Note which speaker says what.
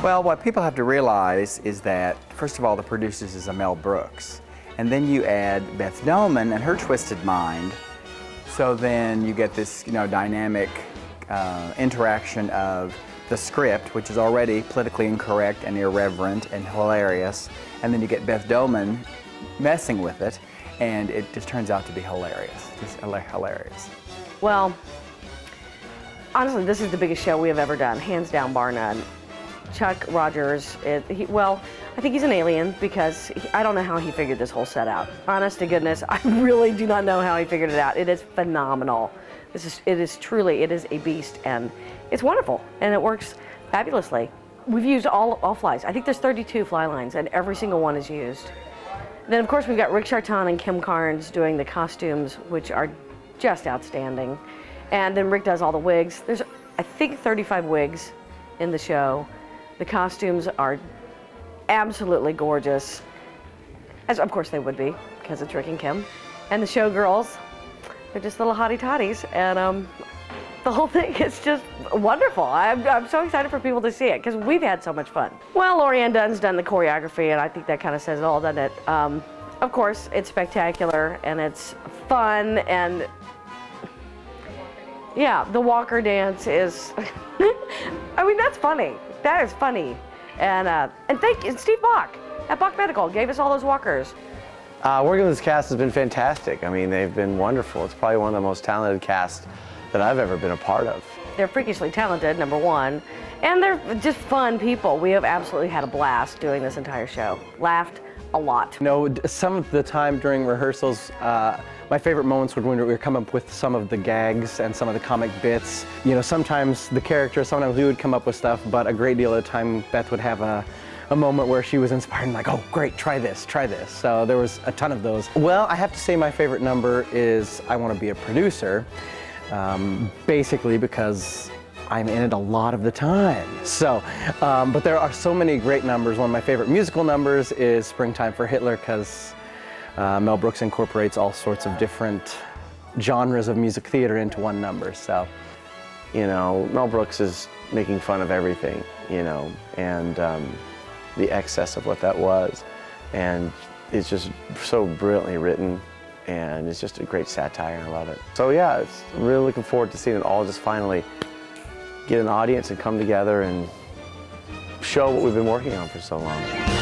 Speaker 1: Well, what people have to realize is that, first of all, the producer is Mel Brooks. And then you add Beth DOMANN and her twisted mind. So then you get this, dynamic interaction of the script, which is already politically incorrect and irreverent and hilarious. And then you get Beth DOMANN messing with it, and it just turns out to be hilarious. Just hilarious.
Speaker 2: Well, honestly, this is the biggest show we have ever done, hands down, bar none. Chuck Rogers, I think he's an alien because I don't know how he figured this whole set out. Honest to goodness, I really do not know how he figured it out. It is phenomenal. It is truly a beast, and it's wonderful, and it works fabulously. We've used all flies. I think there's 32 fly lines, and every single one is used. Then, of course, we've got Rick Charton and Kim Carnes doing the costumes, which are just outstanding. And then Rick does all the wigs. There's, I think, 35 wigs in the show. The costumes are absolutely gorgeous, as of course they would be, because it's Rick and Kim. And the showgirls, they're just little hottie toddies, and the whole thing is just wonderful. I'm so excited for people to see it, because we've had so much fun. Well, Lorianne Dunn's done the choreography, and I think that kind of says it all, doesn't it? Of course, it's spectacular, and it's fun, and yeah, the Walker dance is, I mean, that's funny. That is funny. And thank you, Steve Bach at Bach Medical gave us all those walkers.
Speaker 3: Working with this cast has been fantastic. I mean, they've been wonderful. It's probably one of the most talented casts that I've ever been a part of.
Speaker 2: They're freakishly talented, number one, and they're just fun people. We have absolutely had a blast doing this entire show. Laughed a lot.
Speaker 4: Some of the time during rehearsals, my favorite moments were when we would come up with some of the gags and some of the comic bits. Sometimes the character, sometimes we would come up with stuff, but a great deal of the time Beth would have a moment where she was inspired and like, oh great, try this, try this. So there was a ton of those. Well, I have to say my favorite number is I Want to Be a Producer, basically because I'm in it a lot of the time. So, but there are so many great numbers. One of my favorite musical numbers is Springtime for Hitler, because Mel Brooks incorporates all sorts of different genres of music theater into one number. So,
Speaker 3: Mel Brooks is making fun of everything, and the excess of what that was. And it's just so brilliantly written, and it's just a great satire. I love it. So yeah, it's really looking forward to seeing it all just finally get an audience and come together and show what we've been working on for so long.